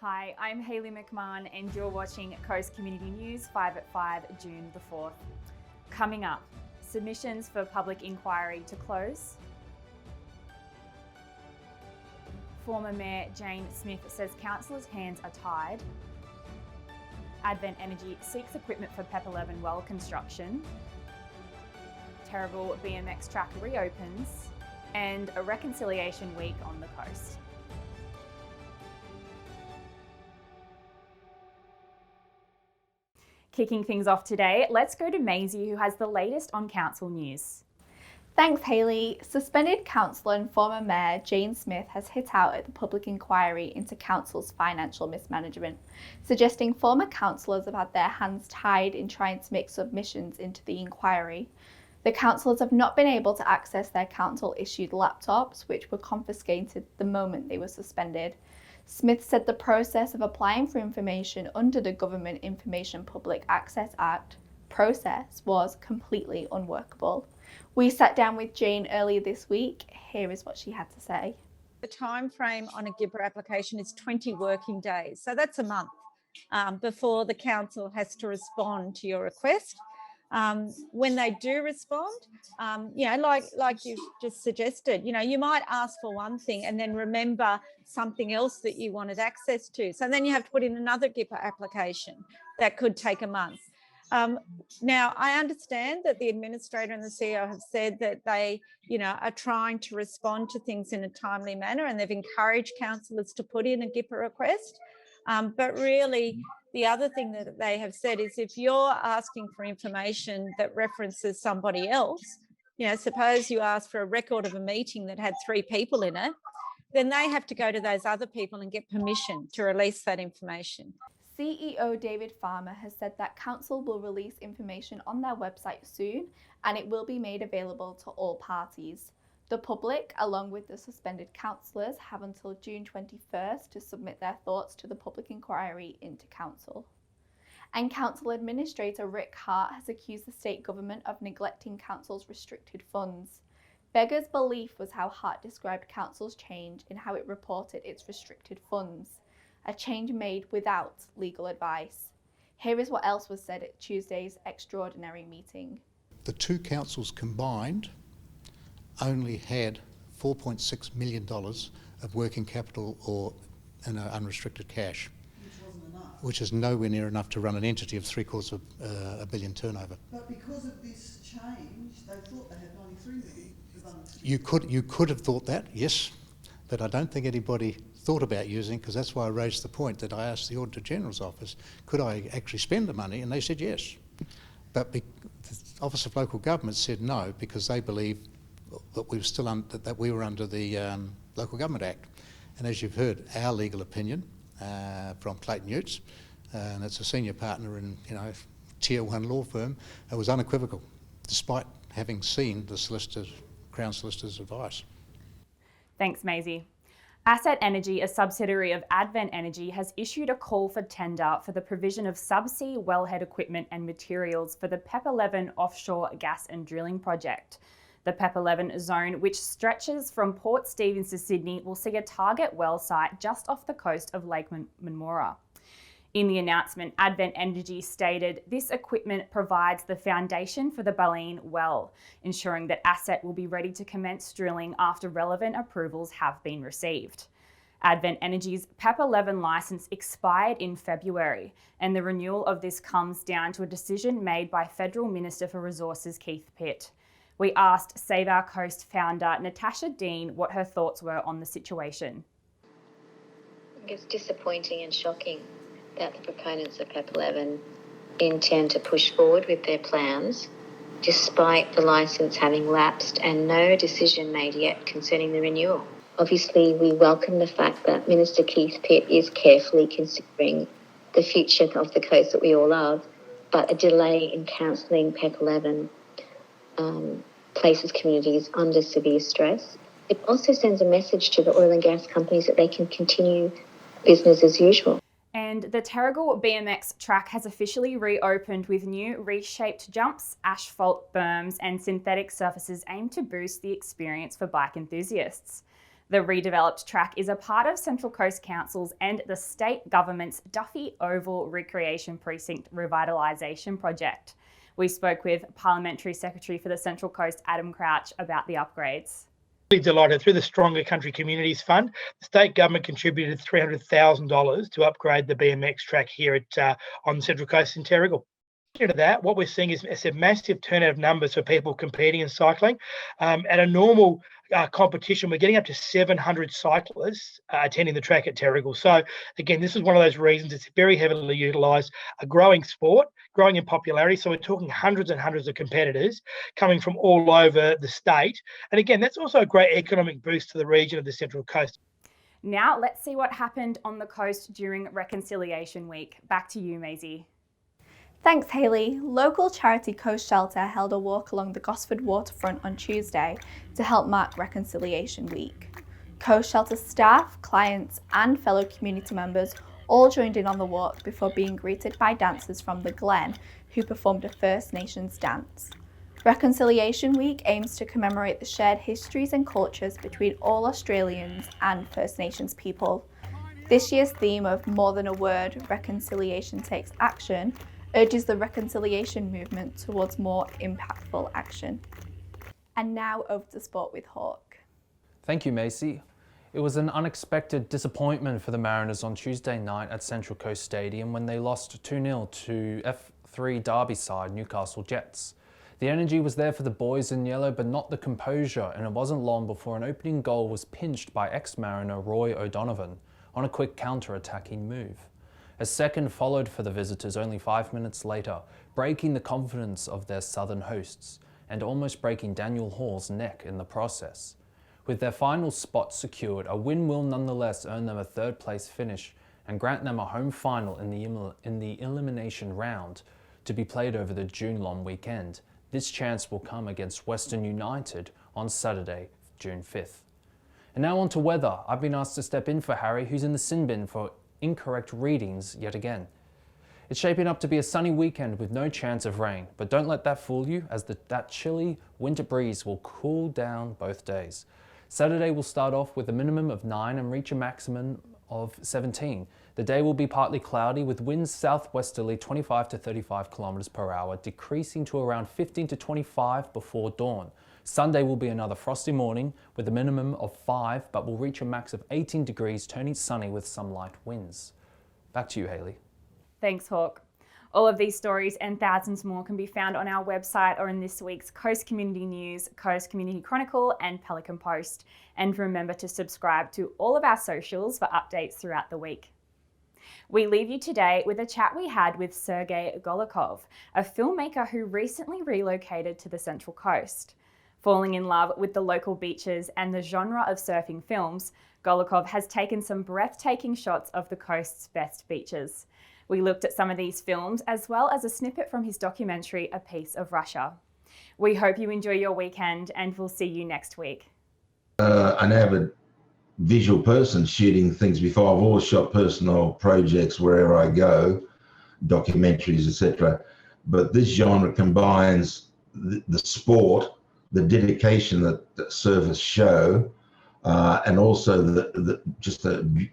Hi, I'm Hayley McMahon and you're watching Coast Community News 5 at 5, June the 4th. Coming up, submissions for public inquiry to close. Former Mayor Jane Smith says councillors' hands are tied. Advent Energy seeks equipment for PEP 11 well construction. Terrigal BMX track reopens. And a reconciliation week on the coast. Kicking things off today, let's go to Maisie, who has the latest on council news. Thanks, Hayley. Suspended councillor and former mayor Jane Smith has hit out at the public inquiry into council's financial mismanagement, suggesting former councillors have had their hands tied in trying to make submissions into the inquiry. The councillors have not been able to access their council-issued laptops, which were confiscated the moment they were suspended. Smith said the process of applying for information under the Government Information Public Access Act process was completely unworkable. We sat down with Jane earlier this week. Here is what she had to say. The time frame on a GIPA application is 20 working days, so that's a month before the council has to respond to your request. When they do respond, like you've just suggested, you might ask for one thing and then remember something else that you wanted access to. So then you have to put in another GIPA application that could take a month. Now, I understand that the administrator and the CEO have said that they, are trying to respond to things in a timely manner, and they've encouraged councillors to put in a GIPA request. But really, the other thing that they have said is if you're asking for information that references somebody else, suppose you ask for a record of a meeting that had 3 people in it, then they have to go to those other people and get permission to release that information. CEO David Farmer has said that council will release information on their website soon, and it will be made available to all parties. The public, along with the suspended councillors, have until June 21st to submit their thoughts to the public inquiry into council. And Council Administrator Rick Hart has accused the state government of neglecting council's restricted funds. Beggar's belief was how Hart described council's change in how it reported its restricted funds, a change made without legal advice. Here is what else was said at Tuesday's extraordinary meeting. The two councils combined only had $4.6 million of working capital or unrestricted cash, which is nowhere near enough to run an entity of $750 million turnover. But because of this change, they thought they had 93 million. You could have thought that, yes, but I don't think anybody thought about using, because that's why I raised the point that I asked the Auditor General's office, could I actually spend the money? And they said yes. But the Office of Local Government said no, because they believed that we were still that we were under the Local Government Act. And as you've heard, our legal opinion from Clayton Utes, and it's a senior partner in tier 1 law firm, it was unequivocal, despite having seen the Crown Solicitor's advice. Thanks, Maisie. Asset Energy, a subsidiary of Advent Energy, has issued a call for tender for the provision of subsea wellhead equipment and materials for the PEP 11 offshore gas and drilling project. The PEP 11 zone, which stretches from Port Stephens to Sydney, will see a target well site just off the coast of Lake Munmora. In the announcement, Advent Energy stated this equipment provides the foundation for the Baleen well, ensuring that Asset will be ready to commence drilling after relevant approvals have been received. Advent Energy's PEP 11 licence expired in February, and the renewal of this comes down to a decision made by Federal Minister for Resources Keith Pitt. We asked Save Our Coast founder Natasha Dean what her thoughts were on the situation. It's disappointing and shocking that the proponents of PEP 11 intend to push forward with their plans despite the licence having lapsed and no decision made yet concerning the renewal. Obviously, we welcome the fact that Minister Keith Pitt is carefully considering the future of the coast that we all love, but a delay in cancelling PEP 11 places communities under severe stress. It also sends a message to the oil and gas companies that they can continue business as usual. And the Terrigal BMX track has officially reopened with new reshaped jumps, asphalt berms and synthetic surfaces aimed to boost the experience for bike enthusiasts. The redeveloped track is a part of Central Coast Council's and the state government's Duffy Oval Recreation Precinct Revitalisation project. We spoke with Parliamentary Secretary for the Central Coast, Adam Crouch, about the upgrades. Really delighted. Through the Stronger Country Communities Fund, the state government contributed $300,000 to upgrade the BMX track here at on the Central Coast in Terrigal. To that, what we're seeing is a massive turnout of numbers for people competing in cycling. At a normal competition, we're getting up to 700 cyclists attending the track at Terrigal. So again, this is one of those reasons it's very heavily utilised, a growing sport, growing in popularity. So we're talking hundreds and hundreds of competitors coming from all over the state. And again, that's also a great economic boost to the region of the Central Coast. Now let's see what happened on the coast during Reconciliation Week. Back to you, Maisie. Thanks, Hayley. Local charity Coast Shelter held a walk along the Gosford waterfront on Tuesday to help mark Reconciliation Week. Coast Shelter staff, clients and fellow community members all joined in on the walk before being greeted by dancers from the Glen who performed a First Nations dance. Reconciliation Week aims to commemorate the shared histories and cultures between all Australians and First Nations people. This year's theme of More Than a Word, Reconciliation Takes Action urges the reconciliation movement towards more impactful action. And now over to sport with Hawk. Thank you, Macy. It was an unexpected disappointment for the Mariners on Tuesday night at Central Coast Stadium when they lost 2-0 to F3 Derby side Newcastle Jets. The energy was there for the boys in yellow, but not the composure, and it wasn't long before an opening goal was pinched by ex-Mariner Roy O'Donovan on a quick counter-attacking move. A second followed for the visitors only 5 minutes later, breaking the confidence of their southern hosts and almost breaking Daniel Hall's neck in the process. With their final spot secured, a win will nonetheless earn them a third-place finish and grant them a home final in the elimination round to be played over the June long weekend. This chance will come against Western United on Saturday, June 5th. And now on to weather. I've been asked to step in for Harry, who's in the sin bin for incorrect readings yet again. It's shaping up to be a sunny weekend with no chance of rain, but don't let that fool you, as that chilly winter breeze will cool down both days. Saturday will start off with a minimum of 9 and reach a maximum of 17. The day will be partly cloudy with winds southwesterly 25 to 35 kilometers per hour, decreasing to around 15 to 25 before dawn. Sunday will be another frosty morning with a minimum of 5, but will reach a max of 18 degrees, turning sunny with some light winds. Back to you, Hayley. Thanks, Hawk. All of these stories and thousands more can be found on our website or in this week's Coast Community News, Coast Community Chronicle and Pelican Post. And remember to subscribe to all of our socials for updates throughout the week. We leave you today with a chat we had with Sergei Golikov, a filmmaker who recently relocated to the Central Coast. Falling in love with the local beaches and the genre of surfing films, Golikov has taken some breathtaking shots of the coast's best beaches. We looked at some of these films as well as a snippet from his documentary, A Piece of Russia. We hope you enjoy your weekend and we'll see you next week. An avid visual person shooting things before. I've always shot personal projects wherever I go, documentaries, etc. But this genre combines the sport, the dedication that surfers show, and also the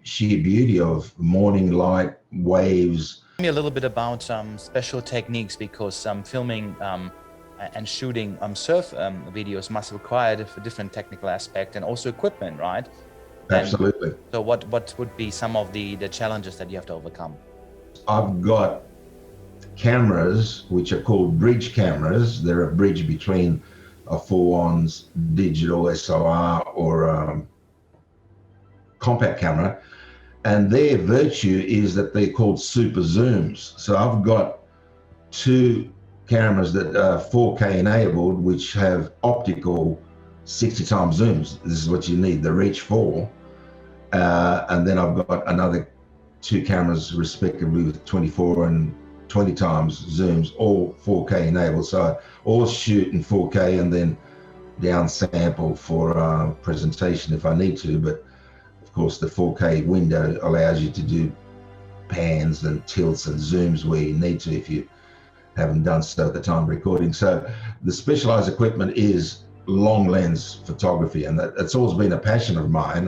sheer beauty of morning light, waves. Tell me a little bit about special techniques, because filming and shooting surf videos must require a different technical aspect and also equipment, right? Absolutely. And so what would be some of the challenges that you have to overcome? I've got cameras which are called bridge cameras. They're a bridge between a full-on digital SLR or compact camera, and their virtue is that they're called super zooms. So I've got 2 cameras that are 4K enabled, which have optical 60 times zooms. This is what you need the Reach 4, and then I've got another 2 cameras respectively with 24 and 20 times zooms, all 4K enabled. So I always shoot in 4K and then down sample for presentation if I need to. But of course the 4K window allows you to do pans and tilts and zooms where you need to if you haven't done so at the time of recording. So the specialized equipment is long lens photography, and that's always been a passion of mine.